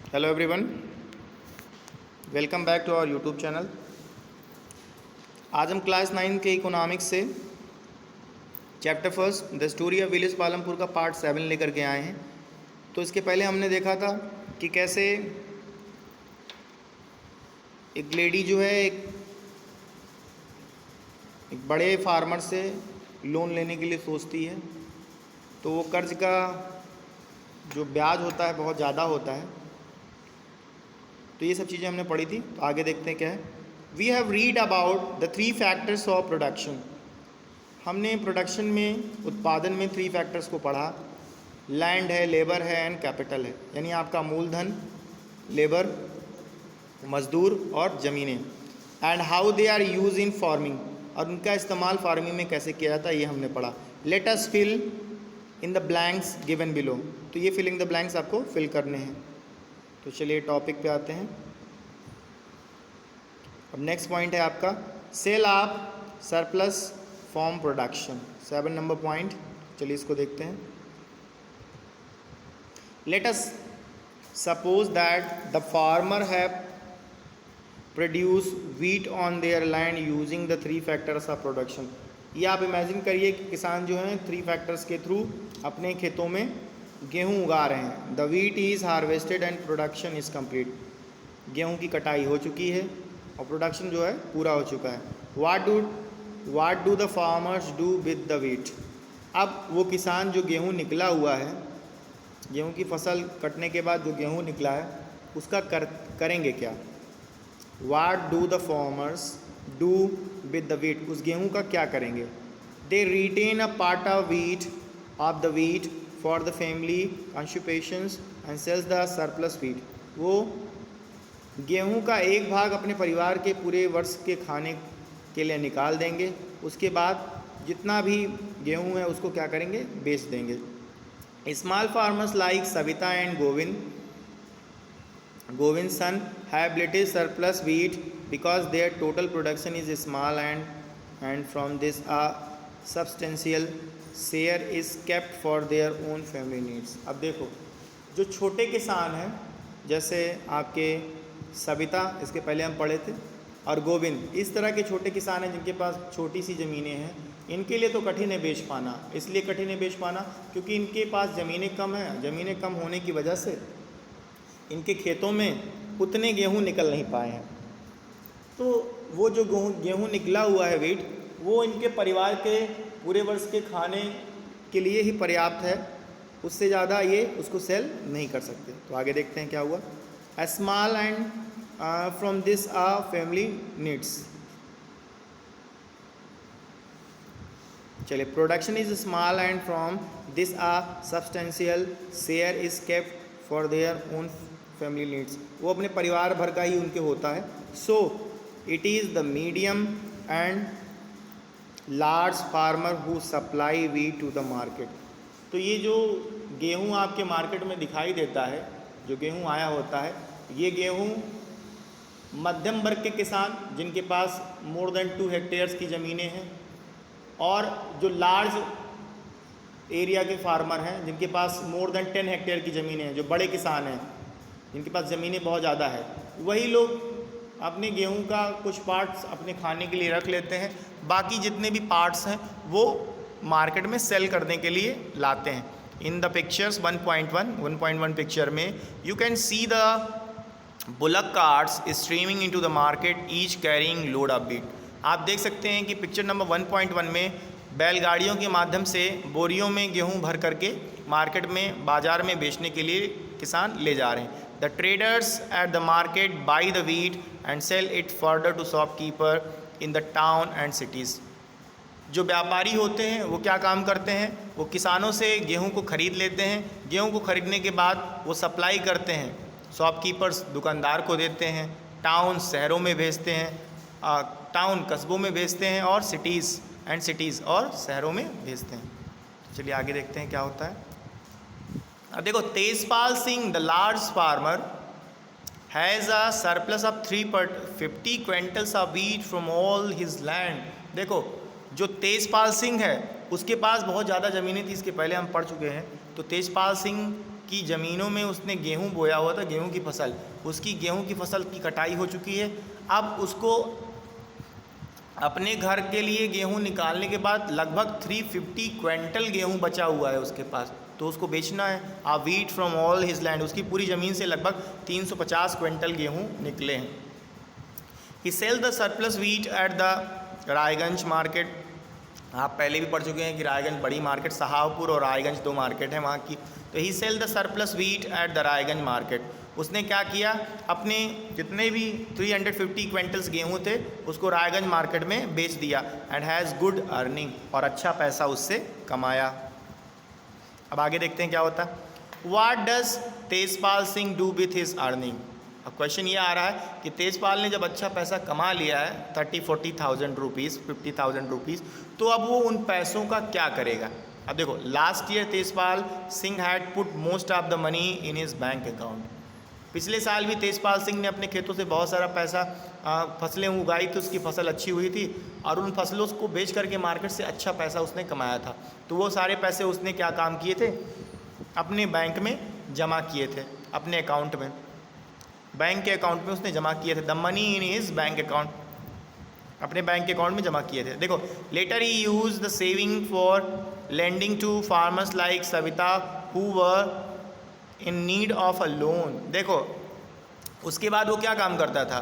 Hello everyone, welcome back to our YouTube channel. आज हम class 9 के इकोनॉमिक्स से chapter first the story of village Palampur का part 7 लेकर के आए हैं। तो इसके पहले हमने देखा था कि कैसे एक लेडी जो है एक बड़े फार्मर से लोन लेने के लिए सोचती है, तो वो कर्ज का जो ब्याज होता है बहुत ज़्यादा होता है। तो ये सब चीज़ें हमने पढ़ी थी। तो आगे देखते हैं क्या है। We have read about the 3 factors of production. हमने प्रोडक्शन में, उत्पादन में 3 फैक्टर्स को पढ़ा। लैंड है, लेबर है एंड कैपिटल है, यानी आपका मूलधन, लेबर, मजदूर और ज़मीनें। And how they are use in farming, और उनका इस्तेमाल फार्मिंग में कैसे किया जाता है ये हमने पढ़ा। Let us fill in the blanks given below. तो ये फिलिंग द ब्लैंक्स आपको फिल करने हैं। तो चलिए टॉपिक पे आते हैं। अब नेक्स्ट पॉइंट है आपका sale of surplus farm production, 7 number point. चलिए इसको देखते हैं। Let us suppose that the farmer have produce wheat on their land using the 3 factors of production. ये आप इमेजिन करिए कि किसान जो हैं 3 फैक्टर्स के थ्रू अपने खेतों में गेहूं उगा रहे हैं। The wheat is harvested and production is complete. गेहूं की कटाई हो चुकी है और प्रोडक्शन जो है पूरा हो चुका है। What do the farmers do with the wheat. अब वो किसान जो गेहूं निकला हुआ है, गेहूं की फसल कटने के बाद जो गेहूं निकला है उसका करेंगे क्या। What do the farmers do with the wheat, उस गेहूं का क्या करेंगे। They retain a part of wheat for the family consumptions and sells the surplus wheat. वो गेहूं का एक भाग अपने परिवार के पूरे वर्ष के खाने के लिए निकाल देंगे। उसके बाद जितना भी गेहूं है उसको क्या करेंगे, बेच देंगे। Small farmers like Savita and Govind son have little surplus wheat because their total production is small and from this a substantial share is kept for their own family needs। अब देखो जो छोटे किसान हैं, जैसे आपके सविता, इसके पहले हम पढ़े थे, और गोविंद, इस तरह के छोटे किसान हैं जिनके पास छोटी सी ज़मीनें हैं। इनके लिए तो कठिन है बेच पाना। इसलिए कठिन है बेच पाना क्योंकि इनके पास ज़मीनें कम हैं। ज़मीनें कम होने की वजह से इनके खेतों में उतने गेहूं निकल नहीं पाए हैं। तो वो जो गेहूं निकला हुआ है व्हीट, वो इनके परिवार के पूरे वर्ष के खाने के लिए ही पर्याप्त है। उससे ज़्यादा ये उसको सेल नहीं कर सकते। तो आगे देखते हैं क्या हुआ। A small and from this a family needs. चलिए, production is small and from this a substantial share is kept for their own family needs. वो अपने परिवार भर का ही उनके होता है। So it is the medium and large farmer who supply wheat to the market. तो ये जो गेहूं आपके मार्केट में दिखाई देता है, जो गेहूं आया होता है, ये गेहूं मध्यम वर्ग के किसान जिनके पास मोर देन 2 हेक्टेयर्स की ज़मीनें हैं, और जो लार्ज एरिया के फार्मर हैं जिनके पास मोर देन 10 हेक्टेयर की ज़मीनें हैं, जो बड़े किसान हैं जिनके पास ज़मीनें बहुत ज़्यादा है, वही लोग अपने गेहूं का कुछ पार्ट्स अपने खाने के लिए रख लेते हैं। बाकी जितने भी पार्ट्स हैं वो मार्केट में सेल करने के लिए लाते हैं। इन द पिक्चर्स 1.1 पिक्चर में you can see the bullock carts streaming into the market each carrying load of wheat. आप देख सकते हैं कि पिक्चर नंबर 1.1 में बैलगाड़ियों के माध्यम से बोरियों में गेहूं भर करके मार्केट में, बाज़ार में बेचने के लिए किसान ले जा रहे हैं। The traders at the market buy the wheat and sell it further to shopkeeper in the town and cities। जो व्यापारी होते हैं वो क्या काम करते हैं, वो किसानों से गेहूं को ख़रीद लेते हैं। गेहूं को ख़रीदने के बाद वो सप्लाई करते हैं, शॉपकीपर्स दुकानदार को देते हैं, टाउन शहरों में भेजते हैं, टाउन कस्बों में भेजते हैं, और सिटीज़ और शहरों में भेजते हैं। चलिए आगे देखते हैं क्या होता है। अब देखो, Tejpal Singh the large farmer has a surplus of 350 quintals of wheat from all his land. देखो, जो तेजपाल सिंह है उसके पास बहुत ज़्यादा ज़मीनें थी, इसके पहले हम पढ़ चुके हैं। तो तेजपाल सिंह की ज़मीनों में उसने गेहूं बोया हुआ था, गेहूं की फसल, उसकी गेहूं की फसल की कटाई हो चुकी है। अब उसको अपने घर के लिए गेहूं निकालने के बाद लगभग 350 क्विंटल गेहूं बचा हुआ है उसके पास, तो उसको बेचना है। A wheat from all his land, उसकी पूरी ज़मीन से लगभग 350 क्विंटल गेहूं निकले हैं। He sell the surplus wheat at the Raiganj market. आप पहले भी पढ़ चुके हैं कि रायगंज बड़ी मार्केट, सहावपुर और रायगंज 2 मार्केट है वहाँ की। तो he sell the surplus wheat at the Raiganj market. उसने क्या किया, अपने जितने भी 350 क्विंटल्स गेहूं थे उसको रायगंज मार्केट में बेच दिया। एंड हैज़ गुड अर्निंग, और अच्छा पैसा उससे कमाया। अब आगे देखते हैं क्या होता है। What does Tejpal Singh do with his earning. अब क्वेश्चन ये आ रहा है कि तेजपाल ने जब अच्छा पैसा कमा लिया है 30-40,000 रुपीज़, 50,000 रुपीज़, तो अब वो उन पैसों का क्या करेगा। अब देखो, last year Tejpal Singh had put most of the money in his bank account. पिछले साल भी तेजपाल सिंह ने अपने खेतों से बहुत सारा पैसा फसलें उगाई थी, उसकी फसल अच्छी हुई थी और उन फसलों को बेच करके मार्केट से अच्छा पैसा उसने कमाया था। तो वो सारे पैसे उसने क्या काम किए थे, अपने बैंक में जमा किए थे, अपने अकाउंट में, बैंक के अकाउंट में उसने जमा किए थे। The money in his bank account, अपने बैंक के अकाउंट में जमा किए थे। देखो, later he use the saving for lending to farmers like Savita who were in need of a loan. देखो, उसके बाद वो क्या काम करता था,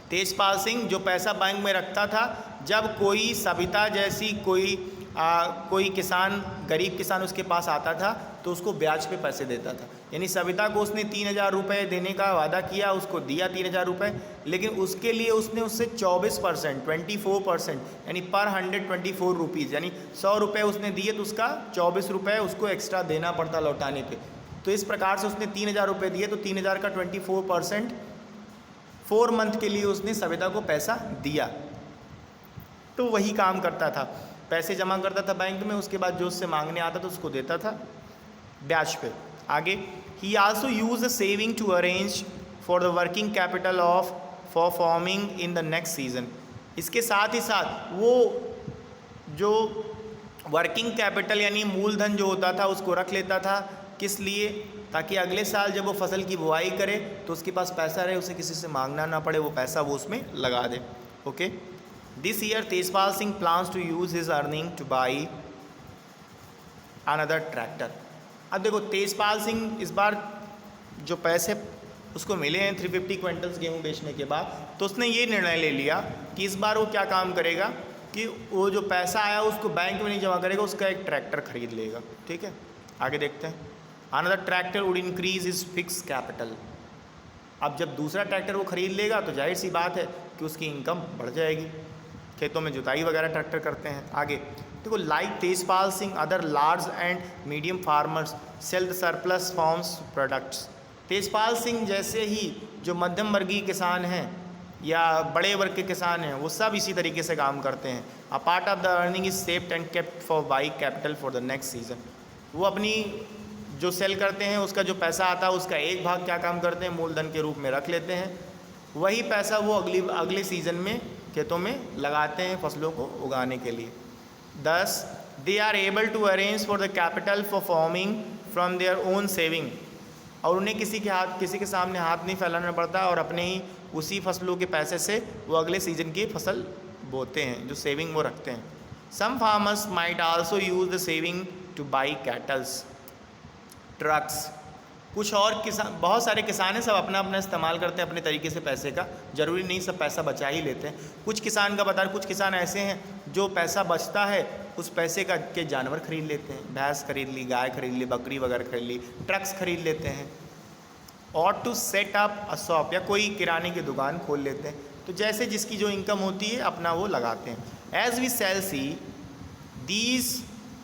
तेजपाल सिंह जो पैसा बैंक में रखता था, जब कोई सविता जैसी कोई किसान, गरीब किसान उसके पास आता था तो उसको ब्याज पे पैसे देता था। यानी सविता को उसने 3,000 रुपये देने का वादा किया, उसको दिया 3,000 रुपये, लेकिन उसके लिए उसने उससे 24%, 24%, यानी पर 124 रुपीज़, यानी 100 रुपये उसने दिए तो उसका 24 रुपये उसको एक्स्ट्रा देना पड़ता लौटाने पे। तो इस प्रकार से उसने 3,000 रुपये दिए, तो 3,000 का 24%, 4 मंथ के लिए उसने सविता को पैसा दिया। तो वही काम करता था, पैसे जमा करता था बैंक में, उसके बाद जो उससे मांगने आता था उसको देता था ब्याज पे। आगे, he also use a saving to arrange for the working capital of for farming in the next season. इसके साथ ही साथ वो जो वर्किंग कैपिटल यानी मूलधन जो होता था उसको रख लेता था, किस लिए, ताकि अगले साल जब वो फसल की बुआई करे तो उसके पास पैसा रहे, उसे किसी से मांगना ना पड़े, वो पैसा वो उसमें लगा दे। Okay, this year Tejpal Singh plans to use his earning to buy another tractor. अब देखो, तेजपाल सिंह इस बार जो पैसे उसको मिले हैं 350 क्विंटल्स गेहूँ बेचने के बाद, तो उसने ये निर्णय ले लिया कि इस बार वो क्या काम करेगा कि वो जो पैसा आया उसको बैंक में नहीं जमा करेगा, उसका एक ट्रैक्टर खरीद लेगा। ठीक है, आगे देखते हैं। Another tractor would increase is fix capital. अब जब दूसरा ट्रैक्टर वो खरीद लेगा तो जाहिर सी बात है कि उसकी इनकम बढ़ जाएगी, खेतों में जुताई वगैरह ट्रैक्टर करते हैं। आगे देखो, like Tejpal Singh other large and medium farmers sell the surplus farms products. Tejpal Singh जैसे ही जो मध्यम वर्गीय किसान हैं या बड़े वर्ग के किसान हैं, वो सब इसी तरीके से काम करते हैं। अ part of the earning is saved and kept for by capital for the next season. वो अपनी जो सेल करते हैं उसका जो पैसा आता है उसका एक भाग क्या काम करते हैं, मूलधन के रूप में रख लेते हैं, वही पैसा वो अगले सीजन में खेतों में लगाते हैं फसलों को उगाने के लिए। 10 they are able to arrange for the capital for farming from their own saving. और उन्हें किसी के सामने हाथ नहीं फैलाना पड़ता और अपने ही उसी फसलों के पैसे से वो अगले सीजन की फसल बोते हैं, जो सेविंग वो रखते हैं। Some farmers might also use the saving to buy cattles, trucks. कुछ और किसान, बहुत सारे किसान हैं, सब अपना अपना इस्तेमाल करते हैं अपने तरीके से पैसे का, ज़रूरी नहीं सब पैसा बचा ही लेते हैं। कुछ किसान का बता रहे, कुछ किसान ऐसे हैं जो पैसा बचता है उस पैसे का के जानवर खरीद लेते हैं, भैंस खरीद ली, गाय खरीद ली, बकरी वगैरह खरीद ली, ट्रक्स खरीद लेते हैं। और to set up a shop, या कोई किराने की दुकान खोल लेते हैं। तो जैसे जिसकी जो इनकम होती है अपना वो लगाते हैं। As we shall see these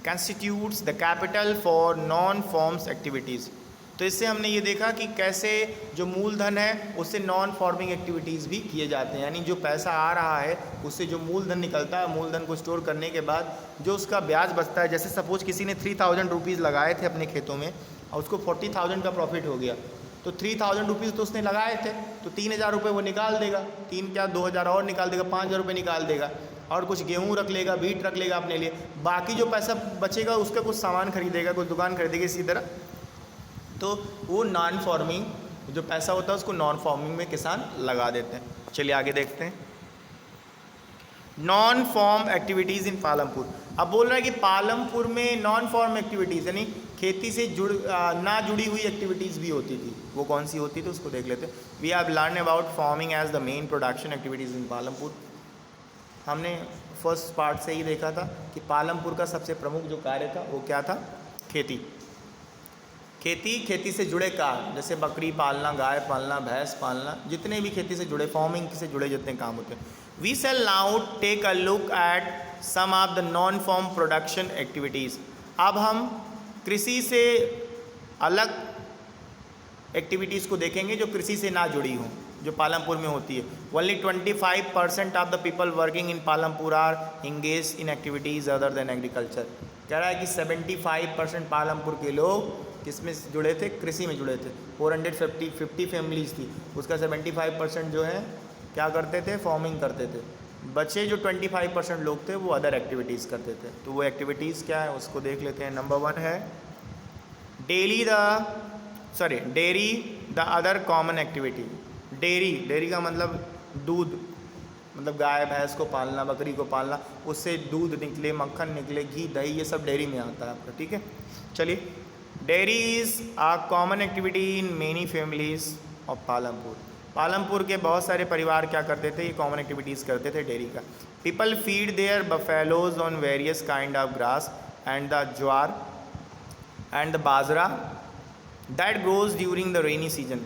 constitutes the capital for non farms activities. तो इससे हमने ये देखा कि कैसे जो मूलधन है उससे नॉन फार्मिंग एक्टिविटीज़ भी किए जाते हैं, यानी जो पैसा आ रहा है उससे जो मूलधन निकलता है, मूलधन को स्टोर करने के बाद जो उसका ब्याज बचता है, जैसे सपोज किसी ने 3,000 रुपीज़ लगाए थे अपने खेतों में और उसको 40,000 का प्रॉफिट हो गया, तो 3,000 रुपीज़ तो उसने लगाए थे, तो 3,000 रुपये वो निकाल देगा, 2,000 और निकाल देगा, 5,000 रुपये निकाल देगा और कुछ गेहूँ रख लेगा, बीट रख लेगा अपने लिए। बाकी जो पैसा बचेगा उसका कुछ सामान खरीदेगा, कुछ दुकान खरीदेगा। इसी तरह तो वो नॉन फार्मिंग जो पैसा होता है उसको नॉन फार्मिंग में किसान लगा देते हैं। चलिए आगे देखते हैं। Non farm activities in Palampur. अब बोल रहा है कि पालमपुर में नॉन फॉर्म एक्टिविटीज़ यानी खेती से ना जुड़ी हुई एक्टिविटीज़ भी होती थी। वो कौन सी होती थी उसको देख लेते हैं। We have learn about farming as the main production activities in Palampur. हमने फर्स्ट पार्ट से ही देखा था कि पालमपुर का सबसे प्रमुख जो कार्य था वो क्या था, खेती। खेती से जुड़े कार्य जैसे बकरी पालना, गाय पालना, भैंस पालना, जितने भी खेती से जुड़े फार्मिंग से जुड़े जितने काम होते हैं। We shall now take a look at some of the non farm production activities. अब हम कृषि से अलग एक्टिविटीज़ को देखेंगे जो कृषि से ना जुड़ी हों, जो पालमपुर में होती है। Only 25% of the people working in Palampur are engage in activities other than agriculture. कह रहा है कि 75% पालमपुर के लोग किस में जुड़े थे, कृषि में जुड़े थे। 450 फैमिलीज थी, उसका 75% जो है क्या करते थे, फार्मिंग करते थे। बचे जो 25% लोग थे वो अदर एक्टिविटीज़ करते थे। तो वो एक्टिविटीज़ क्या है उसको देख लेते हैं। नंबर 1 है dairy the other common activity. Dairy का मतलब दूध, मतलब गाय भैंस को पालना, बकरी को पालना, उससे दूध निकले, मक्खन निकले, घी दही, ये सब डेयरी में आता है आपका। ठीक है, चलिए। Dairy is a common activity in many families of Palampur. Palampur के बहुत सारे परिवार क्या करते थे, ये कॉमन एक्टिविटीज़ करते थे डेयरी का। People feed there buffaloes on various kind of grass and the jowar and the bajra that grows during the rainy season.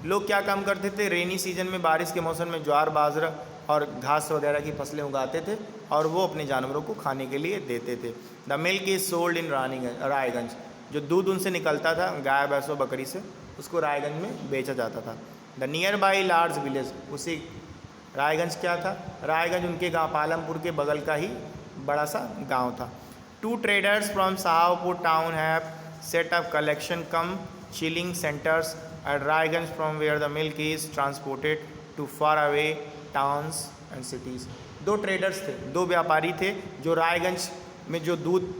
लोग क्या काम करते थे, रेनी सीजन में बारिश के मौसम में ज्वार, बाजरा और घास वगैरह की फसलें उगाते थे और वो अपने जानवरों को खाने के लिए देते थे। The milk is sold in Raiganj. जो दूध उनसे निकलता था गाय भैंसों बकरी से, उसको रायगंज में बेचा जाता था। The near by large village, उसी रायगंज क्या था, रायगंज उनके गाँव पालमपुर के बगल का ही बड़ा सा गांव था। 2 traders from Shahpur town have set up collection cum chilling centres at Raiganj from where the milk is transported to far away towns and cities. 2 traders थे, 2 व्यापारी थे जो रायगंज में जो दूध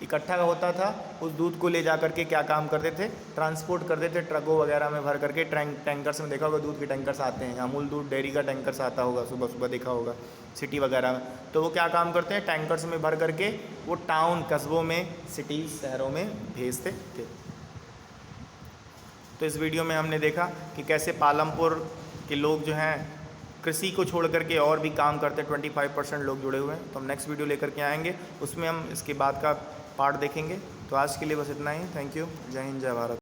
इकट्ठा होता था उस दूध को ले जा करके क्या काम करते थे, ट्रांसपोर्ट करते थे ट्रकों वगैरह में भर करके। टैंकर्स में देखा होगा, दूध के टैंकर्स आते हैं, अमूल दूध डेयरी का टैंकर्स आता होगा, सुबह सुबह देखा होगा सिटी वगैरह में। तो वो क्या काम करते हैं, टैंकर्स में भर करके वो टाउन कस्बों में, सिटीज़ शहरों में भेजते थे। तो इस वीडियो में हमने देखा कि कैसे पालमपुर के लोग जो हैं कृषि को छोड़ करके और भी काम करते हैं। 25% लोग जुड़े हुए हैं। तो हम नेक्स्ट वीडियो लेकर के आएंगे, उसमें हम इसके बाद का पार्ट देखेंगे। तो आज के लिए बस इतना ही। Thank you. जय हिंद, जय भारत।